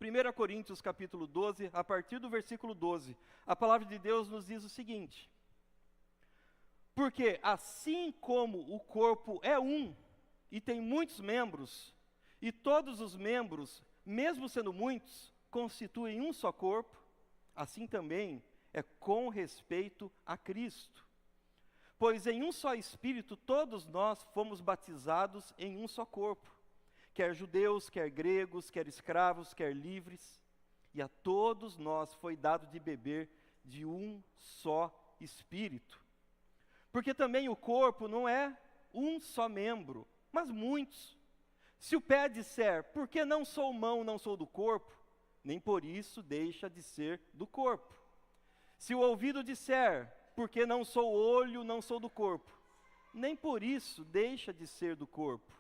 1 Coríntios capítulo 12, a partir do versículo 12, a palavra de Deus nos diz o seguinte: porque assim como o corpo é um, e tem muitos membros, e todos os membros, mesmo sendo muitos, constituem um só corpo, assim também é com respeito a Cristo. Pois em um só Espírito todos nós fomos batizados em um só corpo, quer judeus, quer gregos, quer escravos, quer livres, e a todos nós foi dado de beber de um só Espírito. Porque também o corpo não é um só membro, mas muitos. Se o pé disser, por que não sou mão, não sou do corpo, nem por isso deixa de ser do corpo. Se o ouvido disser, porque não sou olho, não sou do corpo, nem por isso deixa de ser do corpo.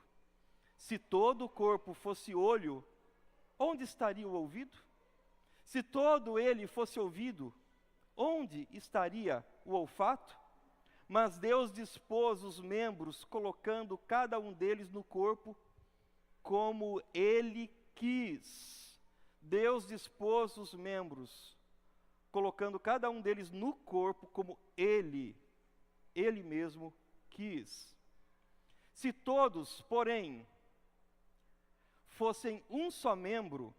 Se todo o corpo fosse olho, onde estaria o ouvido? Se todo ele fosse ouvido, onde estaria o olfato? Mas Deus dispôs os membros, colocando cada um deles no corpo, como Ele quis. Deus dispôs os membros, colocando cada um deles no corpo, como Ele mesmo quis. Se todos, porém, fossem um só membro,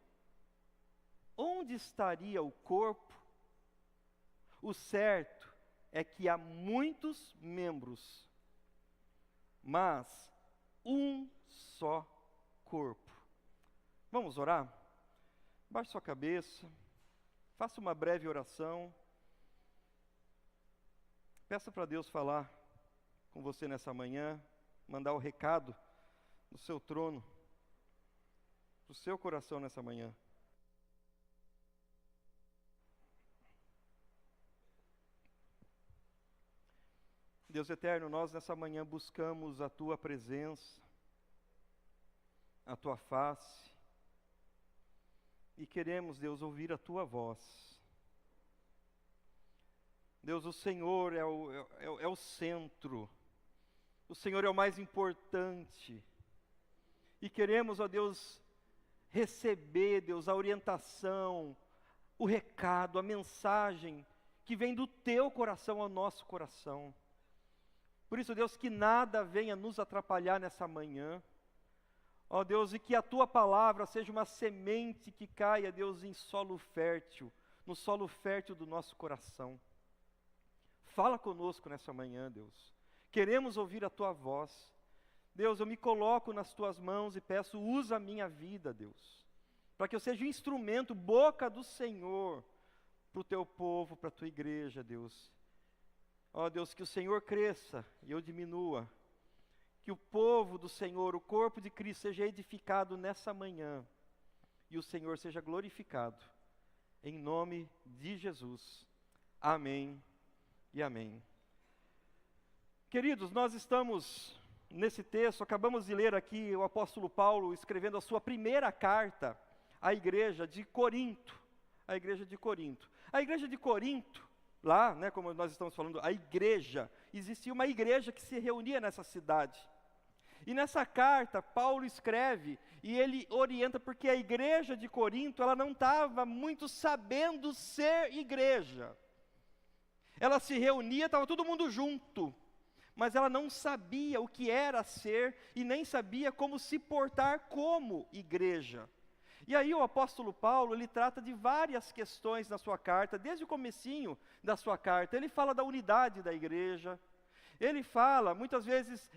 onde estaria o corpo? O certo é que há muitos membros, mas um só corpo. Vamos orar? Baixe sua cabeça, faça uma breve oração, peça para Deus falar com você nessa manhã, mandar o recado do seu trono, do seu coração nessa manhã. Deus eterno, nós nessa manhã buscamos a Tua presença, a Tua face, e queremos, Deus, ouvir a Tua voz. Deus, o Senhor é o centro, o Senhor é o mais importante, e queremos, ó Deus, receber, Deus, a orientação, o recado, a mensagem que vem do Teu coração ao nosso coração. Por isso, Deus, que nada venha nos atrapalhar nessa manhã. Ó Deus, e que a Tua palavra seja uma semente que caia, Deus, em solo fértil, no solo fértil do nosso coração. Fala conosco nessa manhã, Deus. Queremos ouvir a Tua voz. Deus, eu me coloco nas Tuas mãos e peço, usa a minha vida, Deus, para que eu seja um instrumento, boca do Senhor, para o Teu povo, para a Tua igreja, Deus. Ó Deus, que o Senhor cresça e eu diminua, que o povo do Senhor, o corpo de Cristo, seja edificado nessa manhã, e o Senhor seja glorificado, em nome de Jesus. Amém e amém. Queridos, nós estamos nesse texto, acabamos de ler aqui o apóstolo Paulo escrevendo a sua primeira carta à igreja de Corinto, a igreja de Corinto. A igreja de Corinto, lá, né, como nós estamos falando, a igreja, existia uma igreja que se reunia nessa cidade. E nessa carta, Paulo escreve, e ele orienta, porque a igreja de Corinto, ela não estava muito sabendo ser igreja. Ela se reunia, estava todo mundo junto, mas ela não sabia o que era ser, e nem sabia como se portar como igreja. E aí o apóstolo Paulo, ele trata de várias questões na sua carta, desde o comecinho da sua carta. Ele fala da unidade da igreja, ele fala,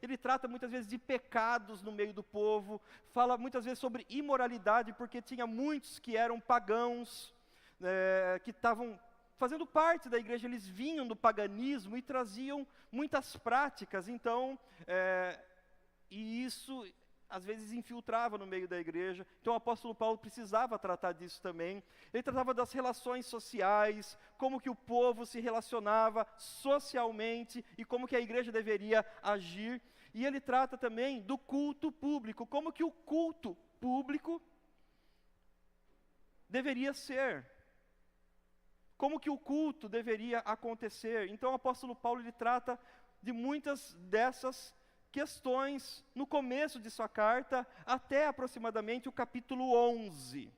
ele trata muitas vezes de pecados no meio do povo, fala muitas vezes sobre imoralidade, porque tinha muitos que eram pagãos, que estavam fazendo parte da igreja, eles vinham do paganismo e traziam muitas práticas, então, e isso às vezes infiltrava no meio da igreja. Então o apóstolo Paulo precisava tratar disso também. Ele tratava das relações sociais, como que o povo se relacionava socialmente e como que a igreja deveria agir. E ele trata também do culto público, como que o culto público deveria ser, como que o culto deveria acontecer. Então o apóstolo Paulo, ele trata de muitas dessas questões no começo de sua carta, até aproximadamente o capítulo 11.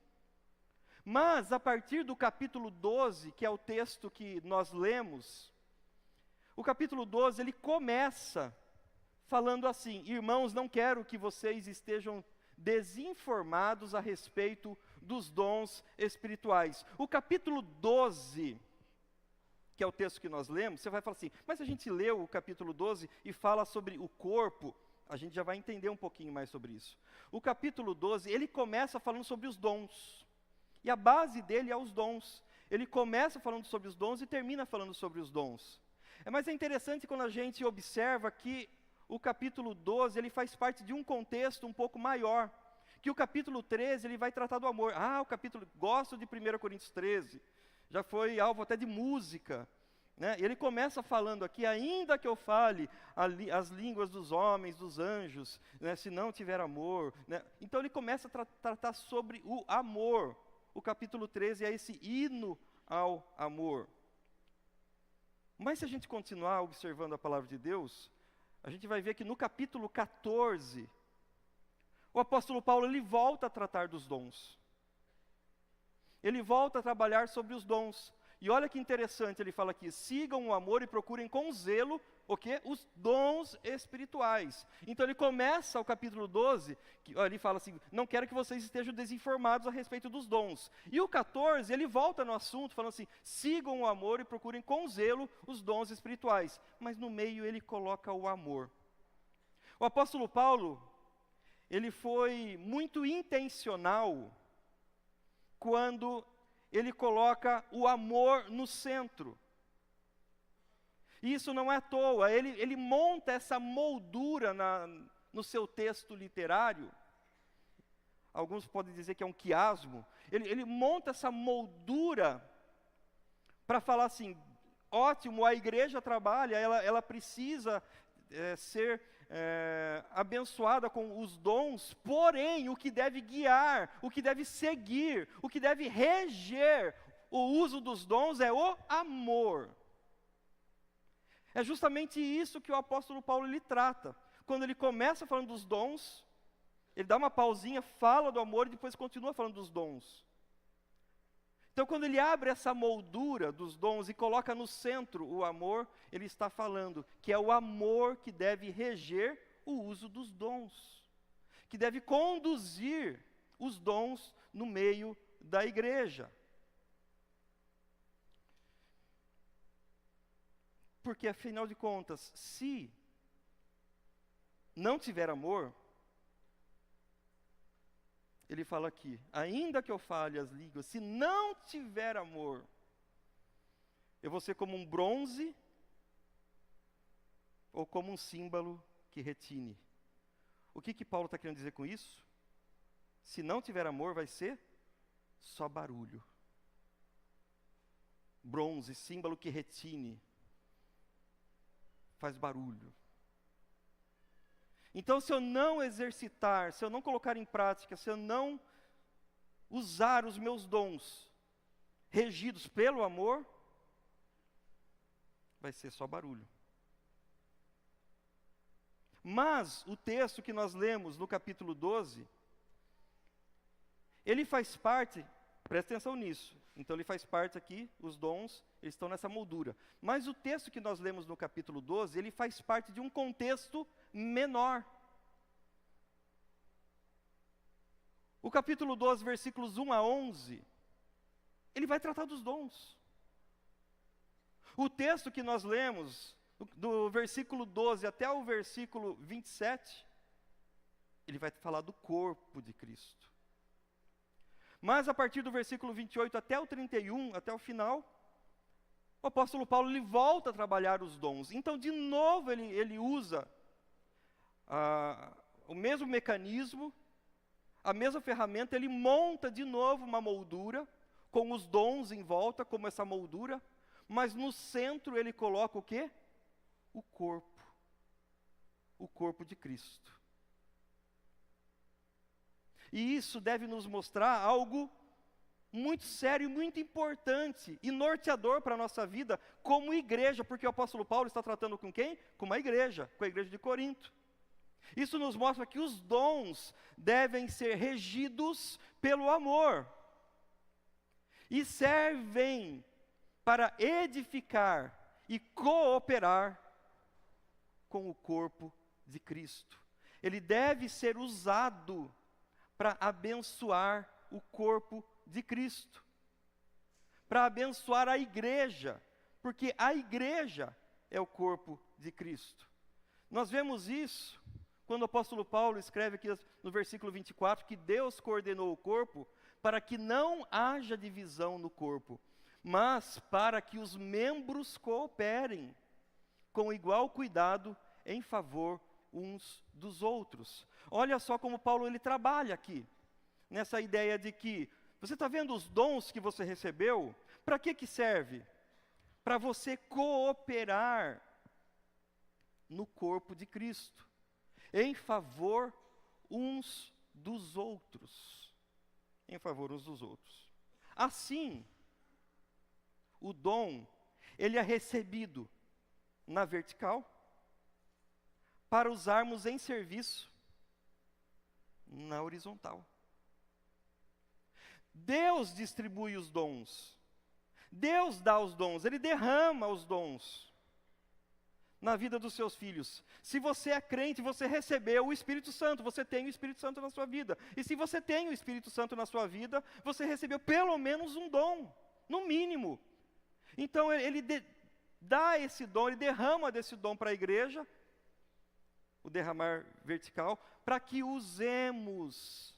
Mas, a partir do capítulo 12, que é o texto que nós lemos, o capítulo 12, ele começa falando assim: irmãos, não quero que vocês estejam desinformados a respeito dos dons espirituais. O capítulo 12, que é o texto que nós lemos, você vai falar assim, mas a gente leu o capítulo 12 e fala sobre o corpo, a gente já vai entender um pouquinho mais sobre isso. O capítulo 12, ele começa falando sobre os dons, e a base dele é os dons. Ele começa falando sobre os dons e termina falando sobre os dons. Mas é interessante quando a gente observa que o capítulo 12, ele faz parte de um contexto um pouco maior, que o capítulo 13, ele vai tratar do amor. Gosto de 1 Coríntios 13, já foi alvo até de música, né? Ele começa falando aqui, ainda que eu fale as línguas dos homens, dos anjos, né, se não tiver amor, né? Então ele começa a tratar sobre o amor. O capítulo 13 é esse hino ao amor. Mas se a gente continuar observando a palavra de Deus, a gente vai ver que no capítulo 14, o apóstolo Paulo, ele volta a tratar dos dons. Ele volta a trabalhar sobre os dons. E olha que interessante, ele fala aqui, sigam o amor e procurem com zelo, o quê? Os dons espirituais. Então ele começa o capítulo 12, ele fala assim, não quero que vocês estejam desinformados a respeito dos dons. E o 14, ele volta no assunto, falando assim, sigam o amor e procurem com zelo os dons espirituais. Mas no meio ele coloca o amor. O apóstolo Paulo, ele foi muito intencional quando ele coloca o amor no centro. E isso não é à toa, ele monta essa moldura no seu texto literário. Alguns podem dizer que é um quiasmo. Ele monta essa moldura para falar assim, ótimo, a igreja trabalha, ela precisa ser abençoada com os dons, porém, o que deve guiar, o que deve seguir, o que deve reger o uso dos dons é o amor. É justamente isso que o apóstolo Paulo ele trata. Quando ele começa falando dos dons, ele dá uma pausinha, fala do amor e depois continua falando dos dons. Então, quando ele abre essa moldura dos dons e coloca no centro o amor, ele está falando que é o amor que deve reger o uso dos dons, que deve conduzir os dons no meio da igreja. Porque, afinal de contas, se não tiver amor, ele fala aqui, ainda que eu fale as línguas, se não tiver amor, eu vou ser como um bronze ou como um símbolo que retine. O que Paulo está querendo dizer com isso? Se não tiver amor, vai ser só barulho. Bronze, símbolo que retine, faz barulho. Então, se eu não exercitar, se eu não colocar em prática, se eu não usar os meus dons regidos pelo amor, vai ser só barulho. Mas o texto que nós lemos no capítulo 12, ele faz parte, presta atenção nisso, então ele faz parte aqui, os dons, eles estão nessa moldura. Mas o texto que nós lemos no capítulo 12, ele faz parte de um contexto menor. O capítulo 12, versículos 1 a 11, ele vai tratar dos dons. O texto que nós lemos, do versículo 12 até o versículo 27, ele vai falar do corpo de Cristo. Mas a partir do versículo 28 até o 31, até o final, o apóstolo Paulo ele volta a trabalhar os dons. Então, de novo, ele usa o mesmo mecanismo, a mesma ferramenta, ele monta de novo uma moldura, com os dons em volta, como essa moldura, mas no centro ele coloca o quê? O corpo de Cristo. E isso deve nos mostrar algo muito sério e muito importante e norteador para a nossa vida como igreja, porque o apóstolo Paulo está tratando com quem? Com uma igreja, com a igreja de Corinto. Isso nos mostra que os dons devem ser regidos pelo amor. e servem para edificar e cooperar com o corpo de Cristo. Ele deve ser usado para abençoar o corpo de Cristo, para abençoar a igreja, porque a igreja é o corpo de Cristo. Nós vemos isso quando o apóstolo Paulo escreve aqui no versículo 24, que Deus coordenou o corpo para que não haja divisão no corpo, mas para que os membros cooperem com igual cuidado em favor uns dos outros. Olha só como Paulo ele trabalha aqui, nessa ideia de que, você está vendo os dons que você recebeu? Para que serve? Para você cooperar no corpo de Cristo, em favor uns dos outros. Em favor uns dos outros. Assim, o dom, ele é recebido na vertical, para usarmos em serviço na horizontal. Deus distribui os dons. Deus dá os dons, Ele derrama os dons na vida dos seus filhos. Se você é crente, você recebeu o Espírito Santo, você tem o Espírito Santo na sua vida. E se você tem o Espírito Santo na sua vida, você recebeu pelo menos um dom, no mínimo. Então Ele dá esse dom, Ele derrama desse dom para a igreja, o derramar vertical, para que usemos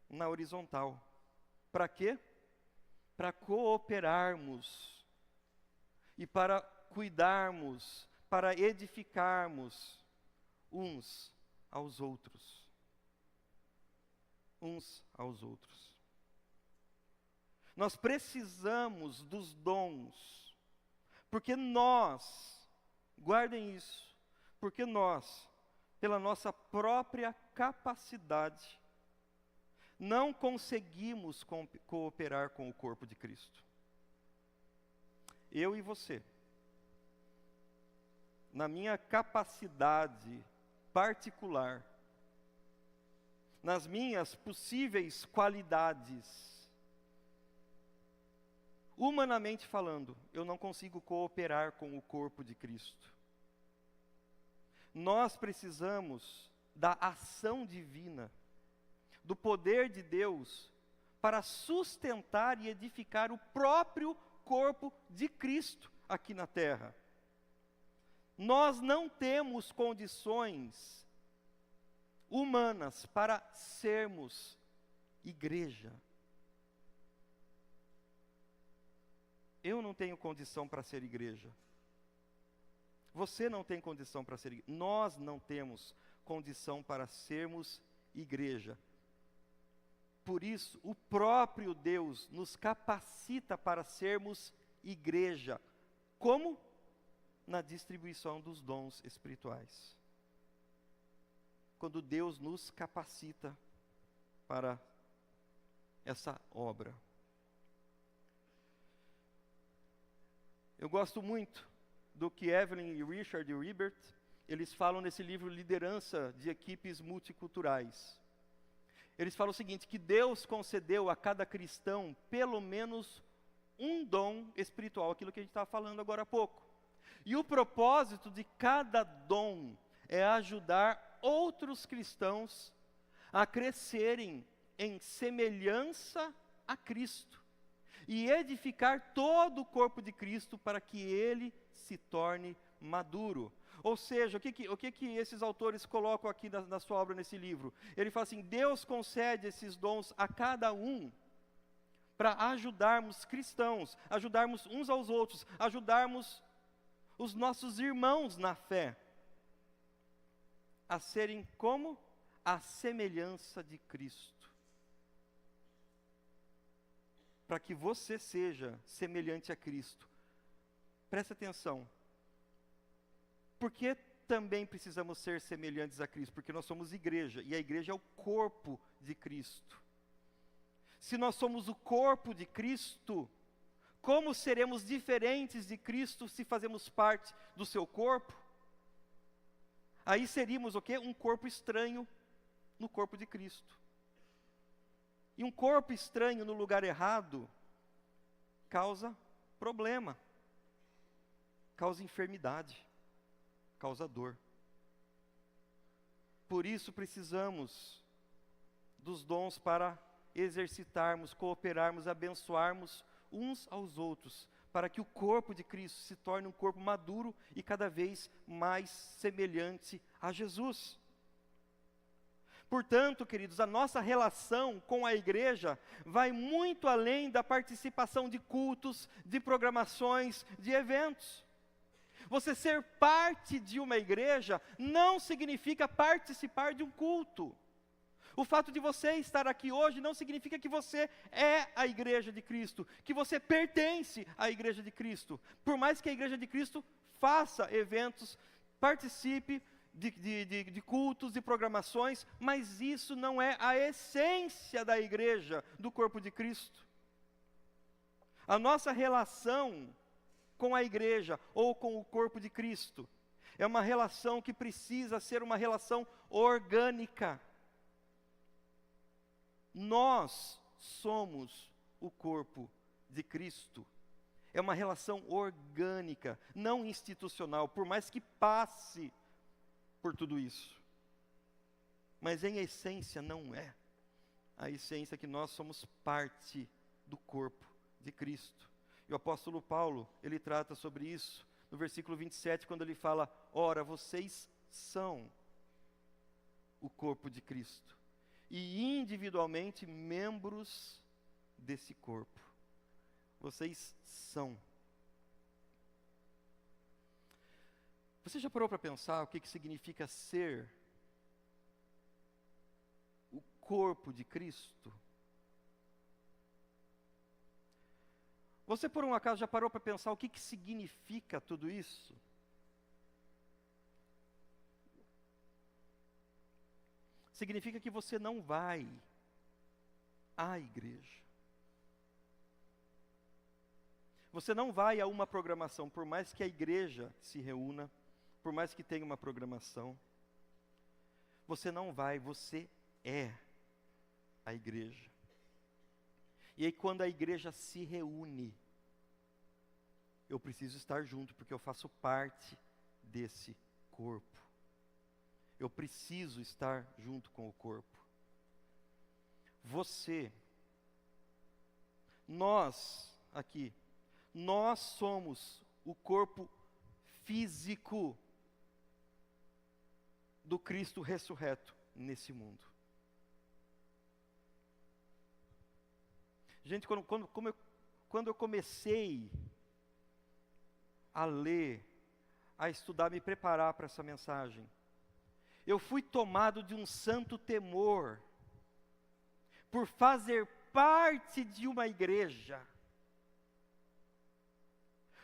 na horizontal. Para quê? Para cooperarmos e para cuidarmos, para edificarmos uns aos outros. Uns aos outros. Nós precisamos dos dons, porque nós, guardem isso, porque nós, pela nossa própria capacidade, não conseguimos cooperar com o corpo de Cristo. Eu e você, na minha capacidade particular, nas minhas possíveis qualidades, humanamente falando, eu não consigo cooperar com o corpo de Cristo. Nós precisamos da ação divina, do poder de Deus, para sustentar e edificar o próprio corpo de Cristo aqui na terra. Nós não temos condições humanas para sermos igreja. Eu não tenho condição para ser igreja. Você não tem condição para ser igreja. Nós não temos condição para sermos igreja. Por isso, o próprio Deus nos capacita para sermos igreja. Como? Na distribuição dos dons espirituais. Quando Deus nos capacita para essa obra. Eu gosto muito do que Evelyn e Richard Ribert, eles falam nesse livro Liderança de Equipes Multiculturais. Eles falam o seguinte, que Deus concedeu a cada cristão pelo menos um dom espiritual, aquilo que a gente estava falando agora há pouco. E o propósito de cada dom é ajudar outros cristãos a crescerem em semelhança a Cristo e edificar todo o corpo de Cristo para que ele se torne maduro. Ou seja, o que esses autores colocam aqui na sua obra, nesse livro? Ele fala assim, Deus concede esses dons a cada um para ajudarmos cristãos, ajudarmos uns aos outros, ajudarmos os nossos irmãos na fé a serem como a semelhança de Cristo. Para que você seja semelhante a Cristo. Presta atenção. Por que também precisamos ser semelhantes a Cristo? Porque nós somos igreja, e a igreja é o corpo de Cristo. Se nós somos o corpo de Cristo, como seremos diferentes de Cristo se fazemos parte do seu corpo? Aí seríamos o quê? Um corpo estranho no corpo de Cristo. E um corpo estranho no lugar errado causa problema, causa enfermidade, causa dor. Por isso precisamos dos dons para exercitarmos, cooperarmos, abençoarmos uns aos outros, para que o corpo de Cristo se torne um corpo maduro e cada vez mais semelhante a Jesus. Portanto, queridos, a nossa relação com a igreja vai muito além da participação de cultos, de programações, de eventos. Você ser parte de uma igreja não significa participar de um culto. O fato de você estar aqui hoje não significa que você é a igreja de Cristo, que você pertence à igreja de Cristo. Por mais que a igreja de Cristo faça eventos, participe de cultos e programações, mas isso não é a essência da igreja, do corpo de Cristo. A nossa relação com a igreja ou com o corpo de Cristo é uma relação que precisa ser uma relação orgânica. Nós somos o corpo de Cristo. É uma relação orgânica, não institucional, por mais que passe por tudo isso. Mas em essência não é. A essência é que nós somos parte do corpo de Cristo. E o apóstolo Paulo, ele trata sobre isso no versículo 27, quando ele fala: ora, vocês são o corpo de Cristo, e individualmente membros desse corpo. Vocês são. Você já parou para pensar o que significa ser o corpo de Cristo? Você, por um acaso, já parou para pensar o que significa tudo isso? Significa que você não vai à igreja. Você não vai a uma programação, por mais que a igreja se reúna, por mais que tenha uma programação. Você não vai, você é a igreja. E aí quando a igreja se reúne, eu preciso estar junto, porque eu faço parte desse corpo. Eu preciso estar junto com o corpo. Você, nós aqui, nós somos o corpo físico do Cristo ressurreto nesse mundo. Gente, quando eu comecei a ler, a estudar, me preparar para essa mensagem, eu fui tomado de um santo temor por fazer parte de uma igreja,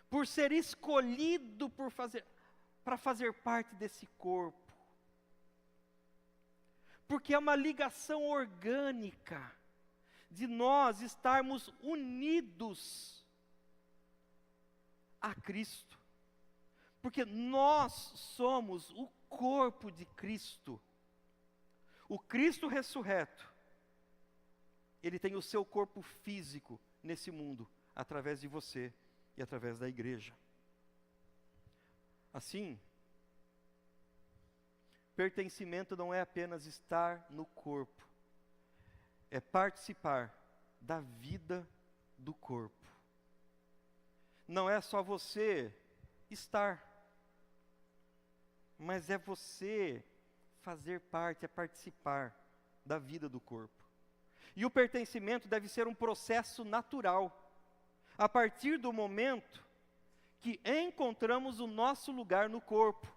por ser escolhido para fazer parte desse corpo, porque é uma ligação orgânica de nós estarmos unidos a Cristo, porque nós somos o corpo de Cristo. O Cristo ressurreto, ele tem o seu corpo físico nesse mundo, através de você e através da igreja. Assim, pertencimento não é apenas estar no corpo, é participar da vida do corpo. Não é só você estar, mas é você fazer parte, é participar da vida do corpo. E o pertencimento deve ser um processo natural, a partir do momento que encontramos o nosso lugar no corpo.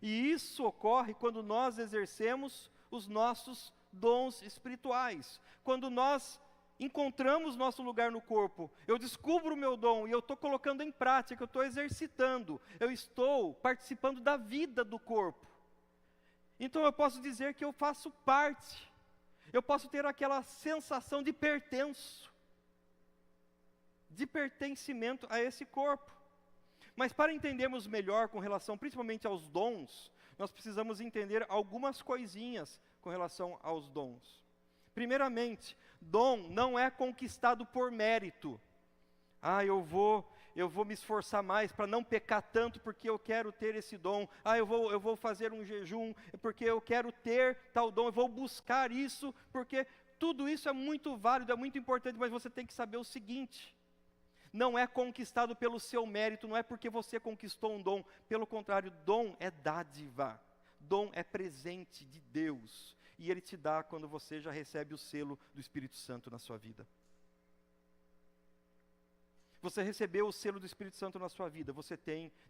E isso ocorre quando nós exercemos os nossos dons espirituais. Quando nós encontramos nosso lugar no corpo, eu descubro o meu dom e eu estou colocando em prática, eu estou exercitando, eu estou participando da vida do corpo. Então eu posso dizer que eu faço parte, eu posso ter aquela sensação de pertenço, de pertencimento a esse corpo. Mas para entendermos melhor com relação principalmente aos dons, nós precisamos entender algumas coisinhas com relação aos dons. Primeiramente, dom não é conquistado por mérito. Eu vou me esforçar mais para não pecar tanto porque eu quero ter esse dom. Eu vou fazer um jejum porque eu quero ter tal dom. Eu vou buscar isso porque tudo isso é muito válido, é muito importante, mas você tem que saber o seguinte: não é conquistado pelo seu mérito, não é porque você conquistou um dom. Pelo contrário, dom é dádiva. Dom é presente de Deus. E Ele te dá quando você já recebe o selo do Espírito Santo na sua vida. Você recebeu o selo do Espírito Santo na sua vida,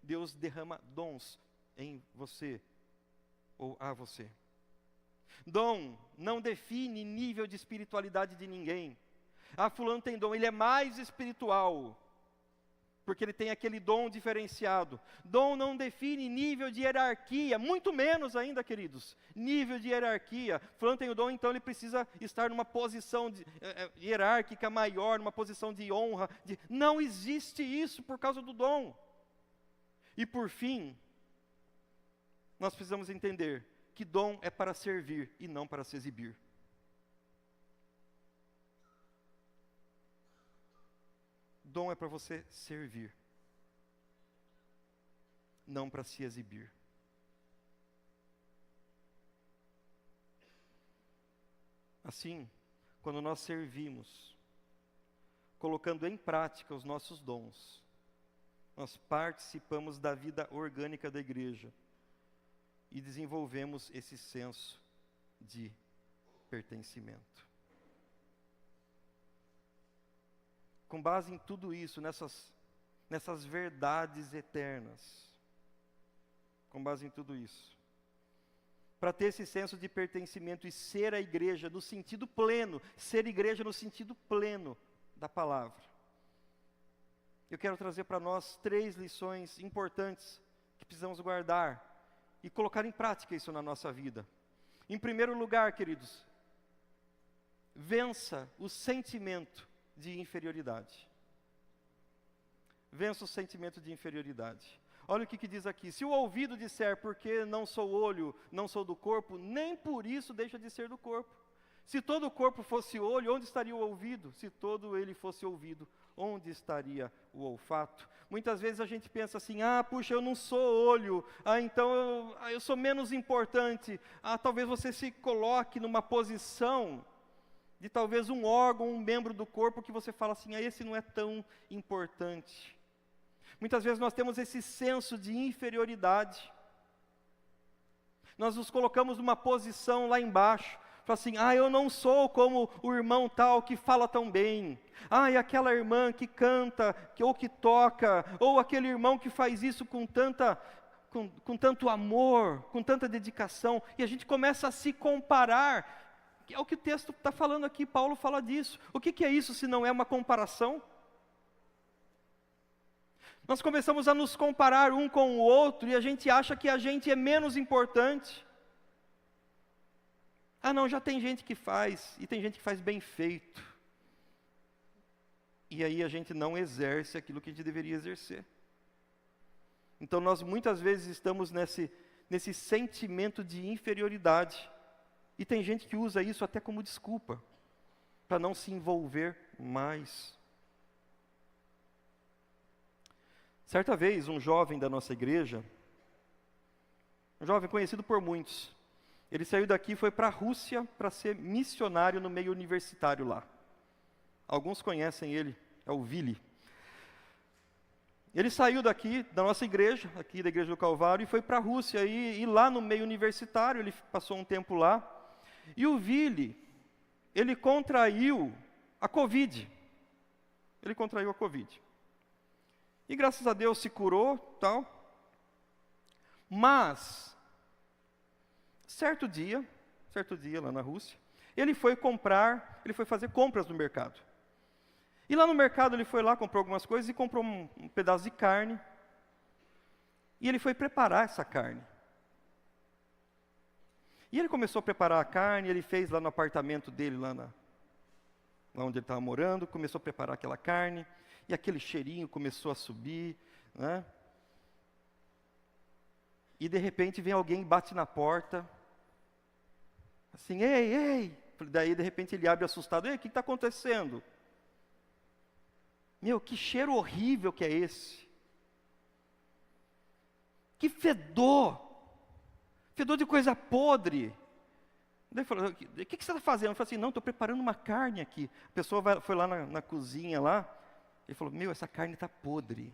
Deus derrama dons em você, ou a você. Dom não define nível de espiritualidade de ninguém. Fulano tem dom, ele é mais espiritual, porque ele tem aquele dom diferenciado. Dom não define nível de hierarquia, muito menos ainda, queridos, nível de hierarquia. Fulano tem o dom, então ele precisa estar numa posição hierárquica maior, numa posição de honra. Não existe isso por causa do dom. E por fim, nós precisamos entender que dom é para servir e não para se exibir. Dom é para você servir, não para se exibir. Assim, quando nós servimos, colocando em prática os nossos dons, nós participamos da vida orgânica da igreja e desenvolvemos esse senso de pertencimento. Com base em tudo isso, nessas verdades eternas, com base em tudo isso, para ter esse senso de pertencimento e ser a igreja no sentido pleno, ser igreja no sentido pleno da palavra, eu quero trazer para nós 3 lições importantes que precisamos guardar e colocar em prática isso na nossa vida. Em primeiro lugar, queridos, vença o sentimento de inferioridade. Vença o sentimento de inferioridade. Olha o que diz aqui: se o ouvido disser, porque não sou olho, não sou do corpo, nem por isso deixa de ser do corpo. Se todo o corpo fosse olho, onde estaria o ouvido? Se todo ele fosse ouvido, onde estaria o olfato? Muitas vezes a gente pensa assim: puxa, eu não sou olho, então eu sou menos importante. Talvez você se coloque numa posição de talvez um órgão, um membro do corpo que você fala assim: esse não é tão importante. Muitas vezes nós temos esse senso de inferioridade. Nós nos colocamos numa posição lá embaixo. Fala assim: eu não sou como o irmão tal que fala tão bem. E aquela irmã que canta, ou que toca, ou aquele irmão que faz isso com tanto amor, com tanta dedicação. E a gente começa a se comparar. É o que o texto está falando aqui, Paulo fala disso. O que é isso se não é uma comparação? Nós começamos a nos comparar um com o outro e a gente acha que a gente é menos importante. Não, já tem gente que faz, e tem gente que faz bem feito. E aí a gente não exerce aquilo que a gente deveria exercer. Então nós muitas vezes estamos nesse sentimento de inferioridade. E tem gente que usa isso até como desculpa, para não se envolver mais. Certa vez, um jovem da nossa igreja, um jovem conhecido por muitos, ele saiu daqui e foi para a Rússia para ser missionário no meio universitário lá. Alguns conhecem ele, é o Vili. Ele saiu daqui, da nossa igreja, aqui da Igreja do Calvário, e foi para a Rússia. E lá no meio universitário, ele passou um tempo lá. E o Vili, ele contraiu a Covid. Ele contraiu a Covid. E graças a Deus se curou, tal. Mas, certo dia lá na Rússia, ele foi fazer compras no mercado. E lá no mercado ele foi lá, comprou algumas coisas e comprou um pedaço de carne. E ele foi preparar essa carne. E ele começou a preparar a carne, ele fez lá no apartamento dele, lá onde ele estava morando, começou a preparar aquela carne, e aquele cheirinho começou a subir, né? E de repente vem alguém e bate na porta, assim: ei, Daí, de repente, ele abre assustado. Ei, o que está acontecendo? Meu, que cheiro horrível que é esse. Que fedor. Fedor de coisa podre. Daí ele falou, o que você está fazendo? Eu falei assim, não, estou preparando uma carne aqui. A pessoa foi lá na cozinha lá. Ele falou, meu, essa carne está podre.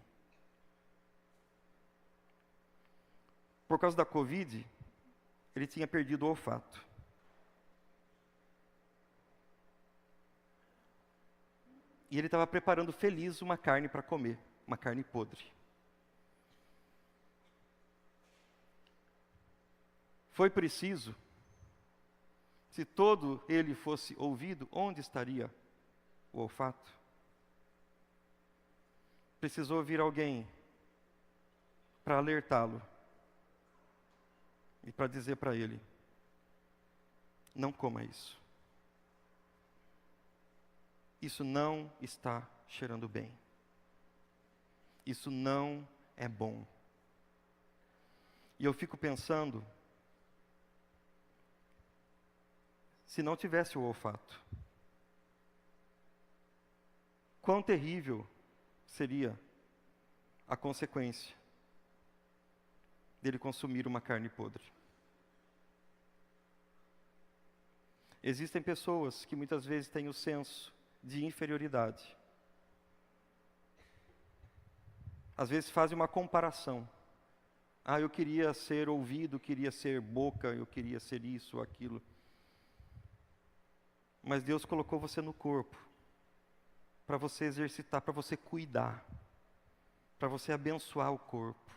Por causa da Covid, ele tinha perdido o olfato. E ele estava preparando feliz uma carne para comer, uma carne podre. Foi preciso, se todo ele fosse ouvido, onde estaria o olfato? Precisou vir alguém para alertá-lo e para dizer para ele, não coma isso. Isso não está cheirando bem. Isso não é bom. E eu fico pensando, se não tivesse o olfato, quão terrível seria a consequência dele consumir uma carne podre. Existem pessoas que muitas vezes têm o senso de inferioridade. Às vezes fazem uma comparação. Ah, eu queria ser ouvido, queria ser boca, eu queria ser isso ou aquilo. Mas Deus colocou você no corpo para você exercitar, para você cuidar, para você abençoar o corpo.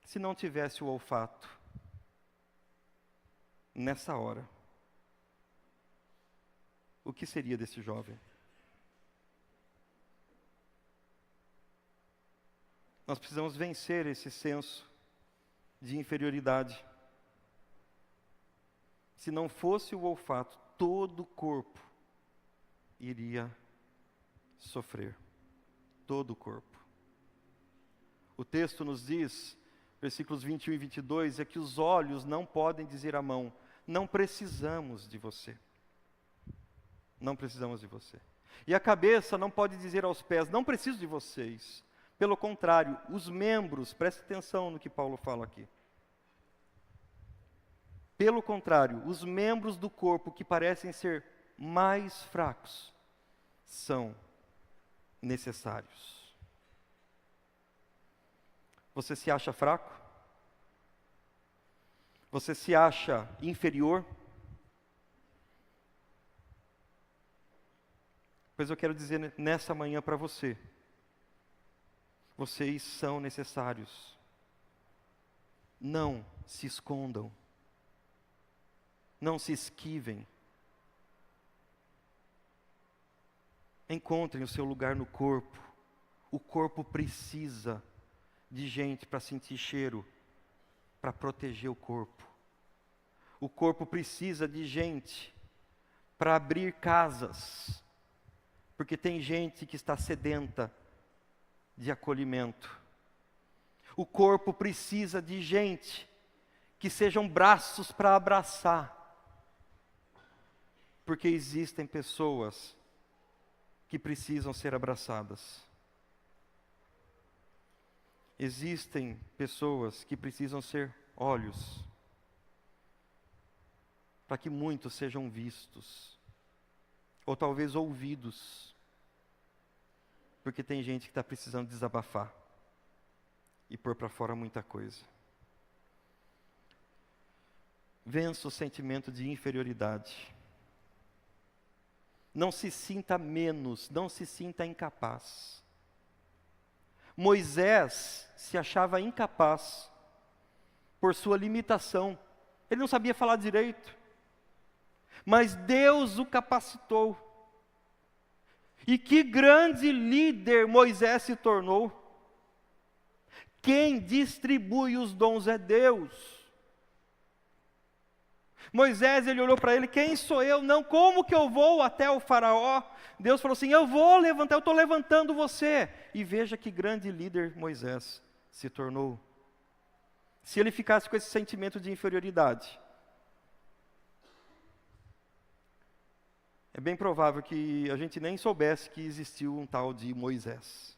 Se não tivesse o olfato, nessa hora, o que seria desse jovem? Nós precisamos vencer esse senso de inferioridade. Se não fosse o olfato, todo o corpo iria sofrer. Todo o corpo. O texto nos diz, versículos 21 e 22, é que os olhos não podem dizer à mão, não precisamos de você. Não precisamos de você. E a cabeça não pode dizer aos pés, não preciso de vocês. Pelo contrário, os membros, preste atenção no que Paulo fala aqui. Pelo contrário, os membros do corpo que parecem ser mais fracos são necessários. Você se acha fraco? Você se acha inferior? Pois eu quero dizer nessa manhã para você, vocês são necessários. Não se escondam. Não se esquivem. Encontrem o seu lugar no corpo. O corpo precisa de gente para sentir cheiro, para proteger o corpo. O corpo precisa de gente para abrir casas, porque tem gente que está sedenta de acolhimento. O corpo precisa de gente que sejam braços para abraçar, porque existem pessoas que precisam ser abraçadas. Existem pessoas que precisam ser olhos, para que muitos sejam vistos, ou talvez ouvidos, porque tem gente que está precisando desabafar e pôr para fora muita coisa. Vença o sentimento de inferioridade. Não se sinta menos, não se sinta incapaz. Moisés se achava incapaz por sua limitação. Ele não sabia falar direito. Mas Deus o capacitou. E que grande líder Moisés se tornou. Quem distribui os dons é Deus. Moisés, ele olhou para ele, quem sou eu? Não, como que eu vou até o faraó? Deus falou assim, eu vou levantar, eu estou levantando você. E veja que grande líder Moisés se tornou. Se ele ficasse com esse sentimento de inferioridade, é bem provável que a gente nem soubesse que existiu um tal de Moisés.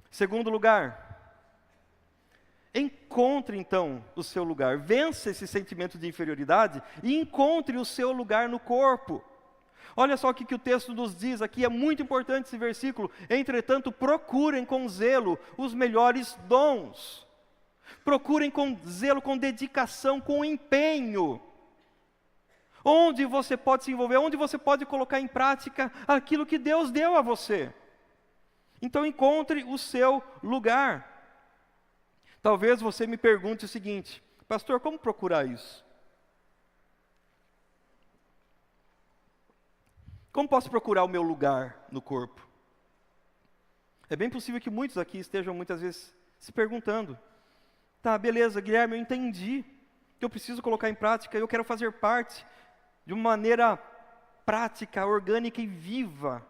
Segundo lugar, encontre então o seu lugar. Vença esse sentimento de inferioridade e encontre o seu lugar no corpo. Olha só o que o texto nos diz aqui, é muito importante esse versículo. Entretanto, procurem com zelo os melhores dons. Procurem com zelo, com dedicação, com empenho. Onde você pode se envolver, onde você pode colocar em prática aquilo que Deus deu a você. Então encontre o seu lugar. Talvez você me pergunte o seguinte: pastor, como procurar isso? Como posso procurar o meu lugar no corpo? É bem possível que muitos aqui estejam muitas vezes se perguntando: tá, beleza, Guilherme, eu entendi que eu preciso colocar em prática, eu quero fazer parte de uma maneira prática, orgânica e viva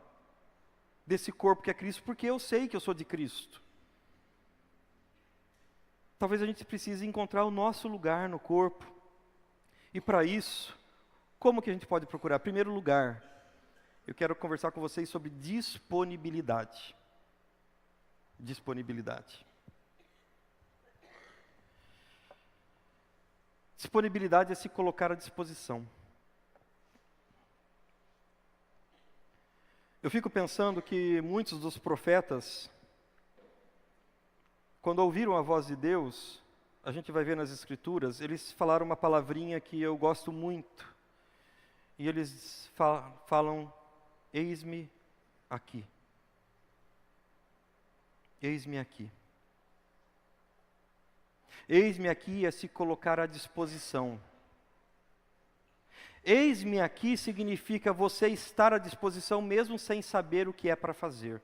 desse corpo que é Cristo, porque eu sei que eu sou de Cristo. Talvez a gente precise encontrar o nosso lugar no corpo. E para isso, como que a gente pode procurar? Em primeiro lugar, eu quero conversar com vocês sobre disponibilidade. Disponibilidade. Disponibilidade é se colocar à disposição. Eu fico pensando que muitos dos profetas, quando ouviram a voz de Deus, a gente vai ver nas Escrituras, eles falaram uma palavrinha que eu gosto muito. E eles falam: eis-me aqui. Eis-me aqui. Eis-me aqui é se colocar à disposição. Eis-me aqui significa você estar à disposição mesmo sem saber o que é para fazer.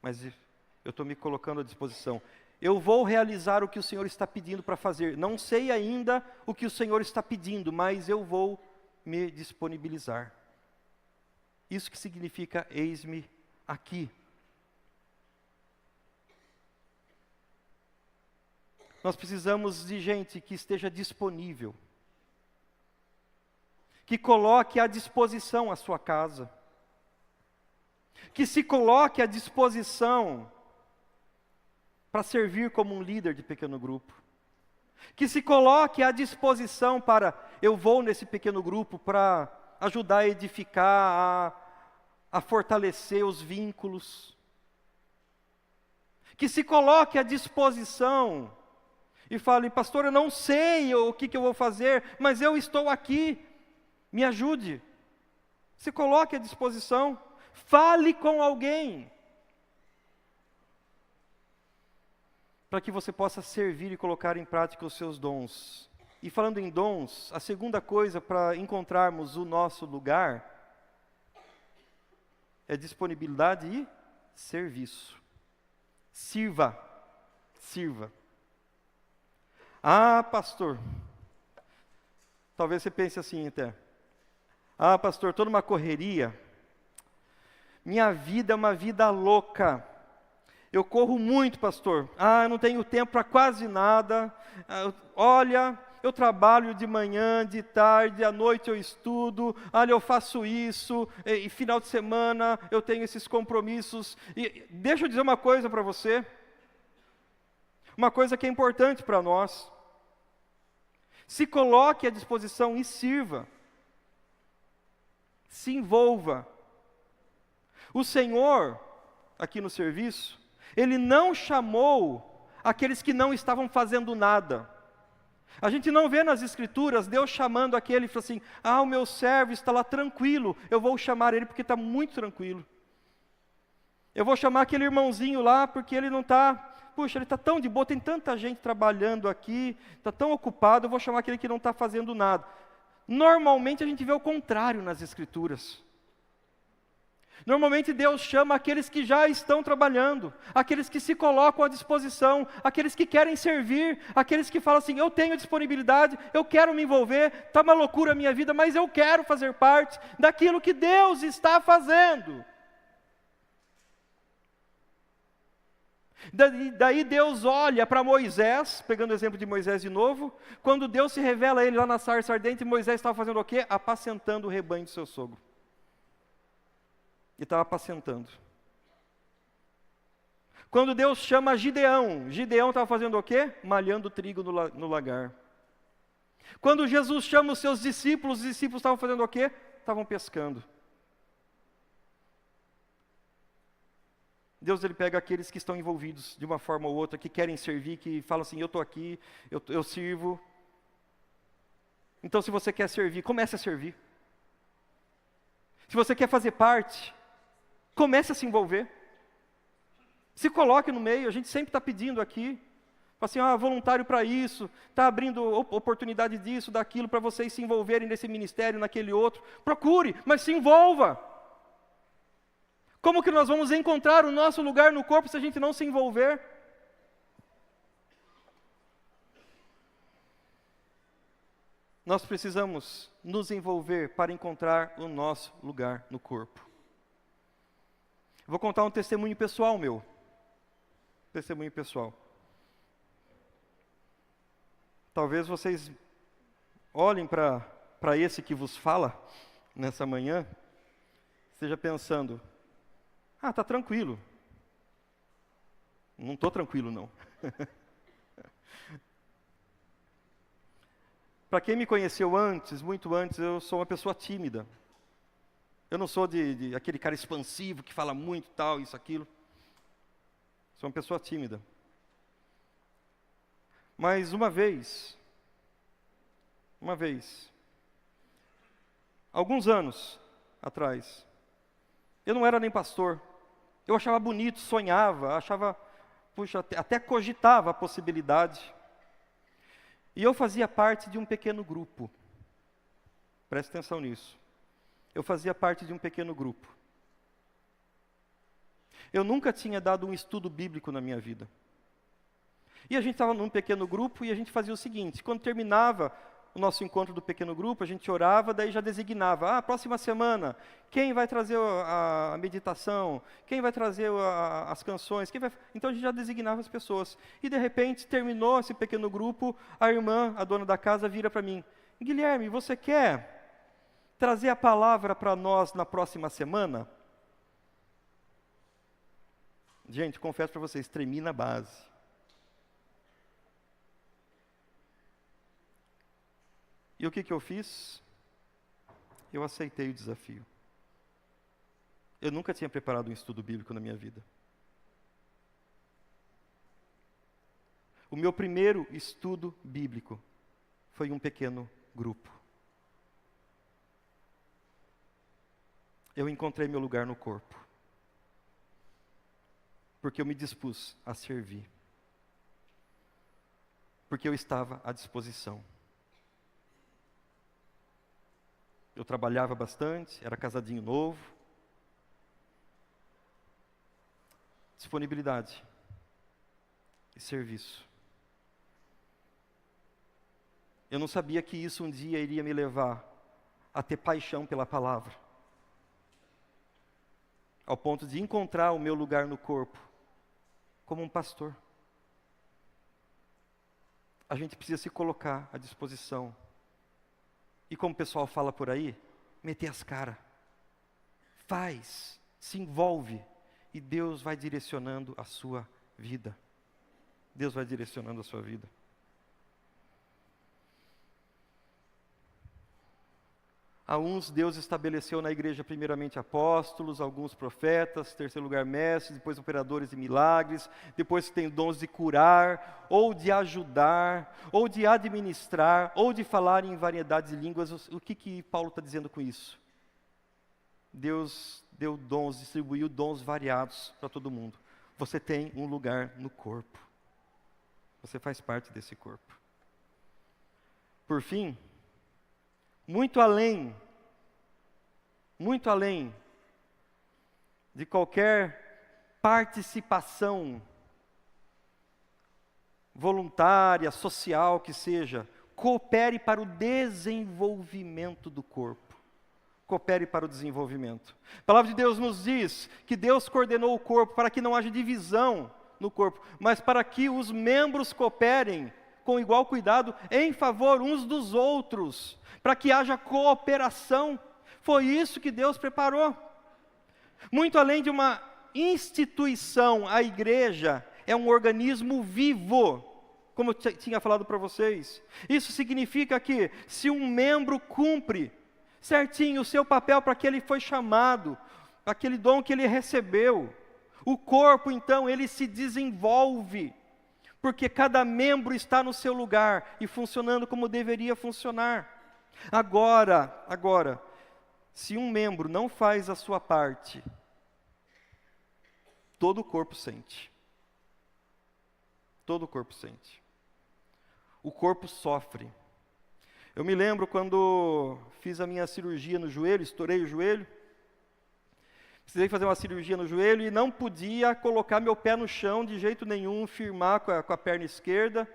Mas eu estou me colocando à disposição. Eu vou realizar o que o Senhor está pedindo para fazer. Não sei ainda o que o Senhor está pedindo, mas eu vou me disponibilizar. Isso que significa eis-me aqui. Nós precisamos de gente que esteja disponível, que coloque à disposição a sua casa, que se coloque à disposição para servir como um líder de pequeno grupo, que se coloque à disposição para, eu vou nesse pequeno grupo para ajudar a edificar, a fortalecer os vínculos, que se coloque à disposição e fale: pastor, eu não sei o que eu vou fazer, mas eu estou aqui, me ajude. Se coloque à disposição, fale com alguém, para que você possa servir e colocar em prática os seus dons. E falando em dons, a segunda coisa para encontrarmos o nosso lugar é disponibilidade e serviço. Sirva. Ah, pastor, talvez você pense assim até: ah, pastor, estou numa correria, minha vida é uma vida louca, eu corro muito, pastor, eu não tenho tempo para quase nada, olha, eu trabalho de manhã, de tarde, à noite eu estudo, olha, eu faço isso, e final de semana eu tenho esses compromissos. E deixa eu dizer uma coisa para você, uma coisa que é importante para nós: se coloque à disposição e sirva, se envolva. O Senhor, aqui no serviço, Ele não chamou aqueles que não estavam fazendo nada. A gente não vê nas Escrituras Deus chamando aquele e falando assim: o meu servo está lá tranquilo, eu vou chamar ele porque está muito tranquilo. Eu vou chamar aquele irmãozinho lá porque ele não está, puxa, ele está tão de boa, tem tanta gente trabalhando aqui, está tão ocupado, eu vou chamar aquele que não está fazendo nada. Normalmente a gente vê o contrário nas Escrituras. Normalmente Deus chama aqueles que já estão trabalhando, aqueles que se colocam à disposição, aqueles que querem servir, aqueles que falam assim: eu tenho disponibilidade, eu quero me envolver, está uma loucura a minha vida, mas eu quero fazer parte daquilo que Deus está fazendo. Daí Deus olha para Moisés, pegando o exemplo de Moisés de novo, quando Deus se revela a ele lá na sarça ardente, Moisés estava fazendo o quê? Apacentando o rebanho do seu sogro. Ele estava apacentando. Quando Deus chama Gideão, Gideão estava fazendo o quê? Malhando trigo no lagar. Quando Jesus chama os seus discípulos, os discípulos estavam fazendo o quê? Estavam pescando. Deus, ele pega aqueles que estão envolvidos de uma forma ou outra, que querem servir, que falam assim, eu estou aqui, eu sirvo. Então, se você quer servir, comece a servir. Se você quer fazer parte, comece a se envolver. Se coloque no meio, a gente sempre está pedindo aqui. Fala assim, voluntário para isso, está abrindo oportunidade disso, daquilo, para vocês se envolverem nesse ministério, naquele outro. Procure, mas se envolva. Como que nós vamos encontrar o nosso lugar no corpo se a gente não se envolver? Nós precisamos nos envolver para encontrar o nosso lugar no corpo. Vou contar um testemunho pessoal meu. Testemunho pessoal. Talvez vocês olhem para esse que vos fala nessa manhã, esteja pensando, está tranquilo. Não estou tranquilo, não. Para quem me conheceu antes, muito antes, eu sou uma pessoa tímida. Eu não sou de aquele cara expansivo que fala muito, tal, isso, aquilo. Sou uma pessoa tímida. Mas uma vez, alguns anos atrás, eu não era nem pastor. Eu achava bonito, sonhava, até cogitava a possibilidade. E eu fazia parte de um pequeno grupo. Preste atenção nisso. Eu fazia parte de um pequeno grupo. Eu nunca tinha dado um estudo bíblico na minha vida. E a gente estava num pequeno grupo e a gente fazia o seguinte, quando terminava o nosso encontro do pequeno grupo, a gente orava, daí já designava, próxima semana, quem vai trazer a meditação, quem vai trazer as canções, então a gente já designava as pessoas. E de repente, terminou esse pequeno grupo, a irmã, a dona da casa, vira para mim, Guilherme, você quer trazer a palavra para nós na próxima semana? Gente, confesso para vocês, tremi na base. E o que eu fiz? Eu aceitei o desafio. Eu nunca tinha preparado um estudo bíblico na minha vida. O meu primeiro estudo bíblico foi um pequeno grupo. Eu encontrei meu lugar no corpo. Porque eu me dispus a servir. Porque eu estava à disposição. Eu trabalhava bastante, era casadinho novo. Disponibilidade e serviço. Eu não sabia que isso um dia iria me levar a ter paixão pela palavra. Ao ponto de encontrar o meu lugar no corpo como um pastor. A gente precisa se colocar à disposição. E como o pessoal fala por aí, meter as caras. Faz, se envolve, e Deus vai direcionando a sua vida. Deus vai direcionando a sua vida. A uns Deus estabeleceu na igreja primeiramente apóstolos, alguns profetas, terceiro lugar mestres, depois operadores de milagres, depois tem dons de curar, ou de ajudar, ou de administrar, ou de falar em variedades de línguas. O que Paulo está dizendo com isso? Deus deu dons, distribuiu dons variados para todo mundo. Você tem um lugar no corpo. Você faz parte desse corpo. Por fim, muito além de qualquer participação voluntária, social que seja, coopere para o desenvolvimento do corpo. Coopere para o desenvolvimento. A palavra de Deus nos diz que Deus coordenou o corpo para que não haja divisão no corpo, mas para que os membros cooperem com igual cuidado em favor uns dos outros, para que haja cooperação. Foi isso que Deus preparou. Muito além de uma instituição, a igreja é um organismo vivo, como eu tinha falado para vocês. Isso significa que se um membro cumpre certinho o seu papel para que ele foi chamado, aquele dom que ele recebeu, o corpo então ele se desenvolve, porque cada membro está no seu lugar e funcionando como deveria funcionar. Agora, se um membro não faz a sua parte, todo o corpo sente. Todo o corpo sente. O corpo sofre. Eu me lembro quando fiz a minha cirurgia no joelho, estourei o joelho. Precisei fazer uma cirurgia no joelho e não podia colocar meu pé no chão de jeito nenhum, firmar com a perna esquerda.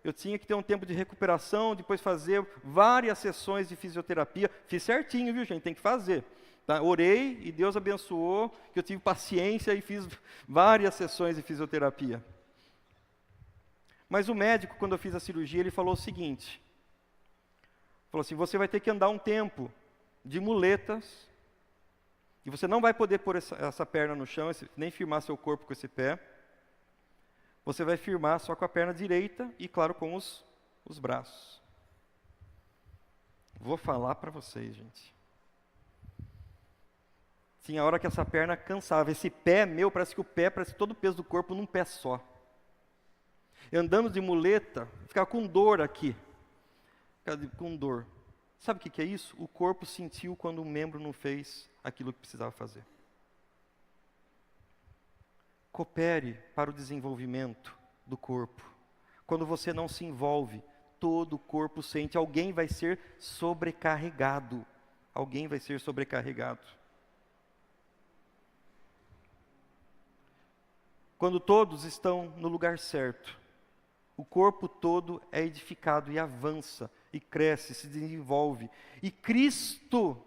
Eu tinha que ter um tempo de recuperação, depois fazer várias sessões de fisioterapia. Fiz certinho, viu, gente? Tem que fazer. Tá? Orei e Deus abençoou, que eu tive paciência e fiz várias sessões de fisioterapia. Mas o médico, quando eu fiz a cirurgia, ele falou o seguinte. Falou assim, você vai ter que andar um tempo de muletas, e você não vai poder pôr essa perna no chão, nem firmar seu corpo com esse pé. Você vai firmar só com a perna direita e, claro, com os braços. Vou falar para vocês, gente. Tinha hora que essa perna cansava. Esse pé meu, parece todo o peso do corpo num pé só. Eu andando de muleta, ficava com dor aqui. Com dor. Sabe o que é isso? O corpo sentiu quando um membro não fez aquilo que precisava fazer. Coopere para o desenvolvimento do corpo. Quando você não se envolve, todo o corpo sente. Alguém vai ser sobrecarregado. Alguém vai ser sobrecarregado. Quando todos estão no lugar certo, o corpo todo é edificado e avança, e cresce, se desenvolve. E Cristo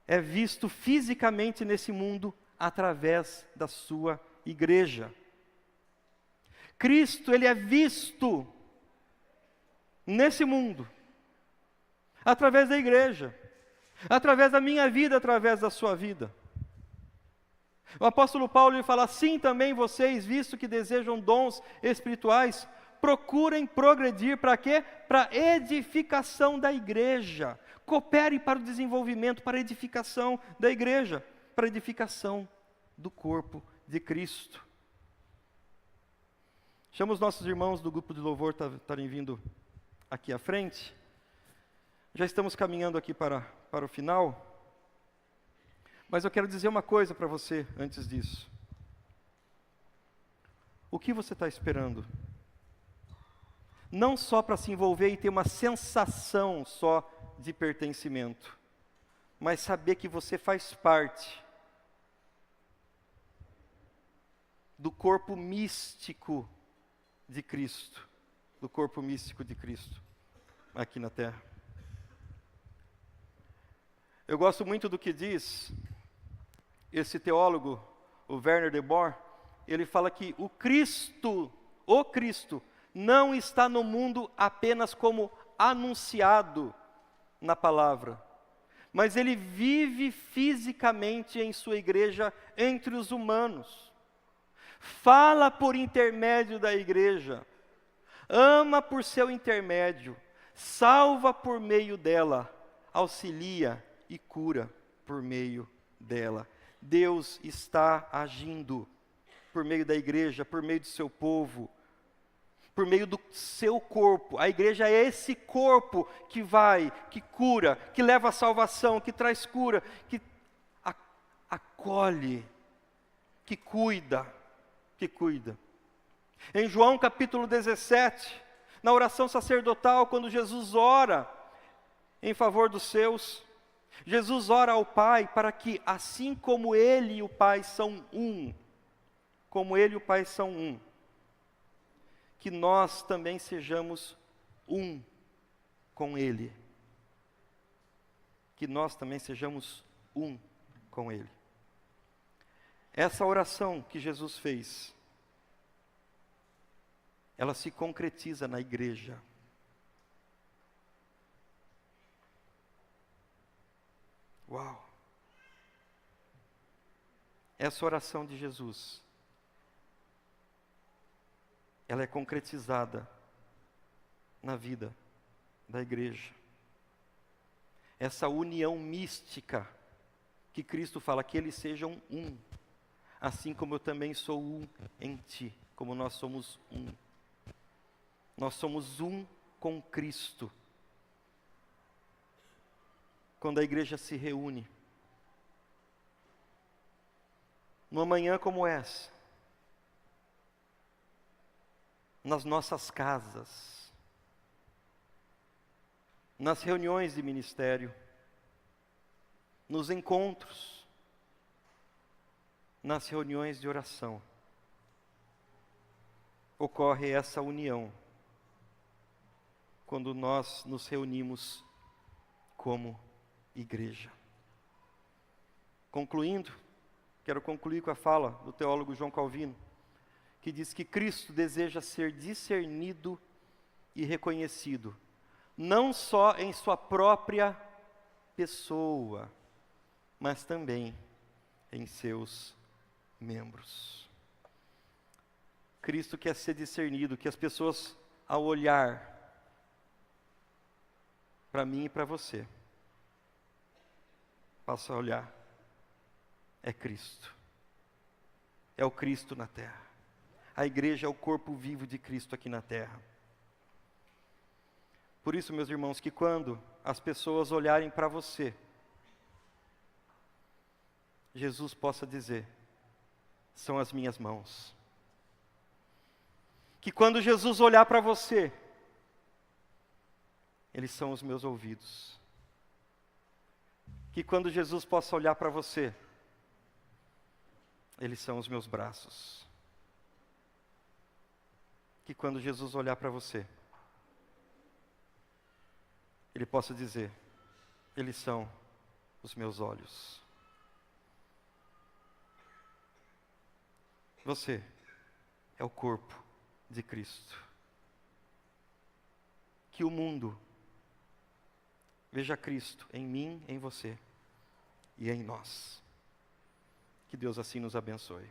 é visto fisicamente nesse mundo através da sua igreja. Cristo, ele é visto nesse mundo através da igreja, através da minha vida, através da sua vida. O apóstolo Paulo ele fala, assim também vocês, visto que desejam dons espirituais, procurem progredir para quê? Para a edificação da igreja. Coopere para o desenvolvimento, para a edificação da igreja, para a edificação do corpo de Cristo. Chamo os nossos irmãos do grupo de louvor estarem vindo aqui à frente. Já estamos caminhando aqui para o final. Mas eu quero dizer uma coisa para você antes disso. O que você está esperando? Não só para se envolver e ter uma sensação só de pertencimento, mas saber que você faz parte do corpo místico de Cristo, do corpo místico de Cristo, aqui na terra. Eu gosto muito do que diz esse teólogo, o Werner de Boer. Ele fala que o Cristo não está no mundo apenas como anunciado na palavra, mas ele vive fisicamente em sua igreja entre os humanos. Fala por intermédio da igreja, ama por seu intermédio, salva por meio dela, auxilia e cura por meio dela. Deus está agindo por meio da igreja, por meio do seu povo, por meio do seu corpo. A igreja é esse corpo que vai, que cura, que leva a salvação, que traz cura, que acolhe, que cuida. Em João capítulo 17, na oração sacerdotal, quando Jesus ora em favor dos seus, Jesus ora ao Pai para que, assim como Ele e o Pai são um, que nós também sejamos um com Ele. Que nós também sejamos um com Ele. Essa oração que Jesus fez, ela se concretiza na igreja. Uau! Essa oração de Jesus, ela é concretizada na vida da igreja. Essa união mística que Cristo fala, que eles sejam um, assim como eu também sou um em ti, como nós somos um. Nós somos um com Cristo. Quando a igreja se reúne, numa manhã como essa, nas nossas casas, nas reuniões de ministério, nos encontros, nas reuniões de oração, ocorre essa união, quando nós nos reunimos como igreja. Concluindo, quero concluir com a fala do teólogo João Calvino, que diz que Cristo deseja ser discernido e reconhecido, não só em sua própria pessoa, mas também em seus membros. Cristo quer ser discernido, que as pessoas, ao olhar para mim e para você, possam olhar, é Cristo. É o Cristo na terra. A igreja é o corpo vivo de Cristo aqui na terra. Por isso, meus irmãos, que quando as pessoas olharem para você, Jesus possa dizer, são as minhas mãos. Que quando Jesus olhar para você, eles são os meus ouvidos. Que quando Jesus possa olhar para você, eles são os meus braços. Que quando Jesus olhar para você, Ele possa dizer, eles são os meus olhos. Você é o corpo de Cristo. Que o mundo veja Cristo em mim, em você e em nós. Que Deus assim nos abençoe.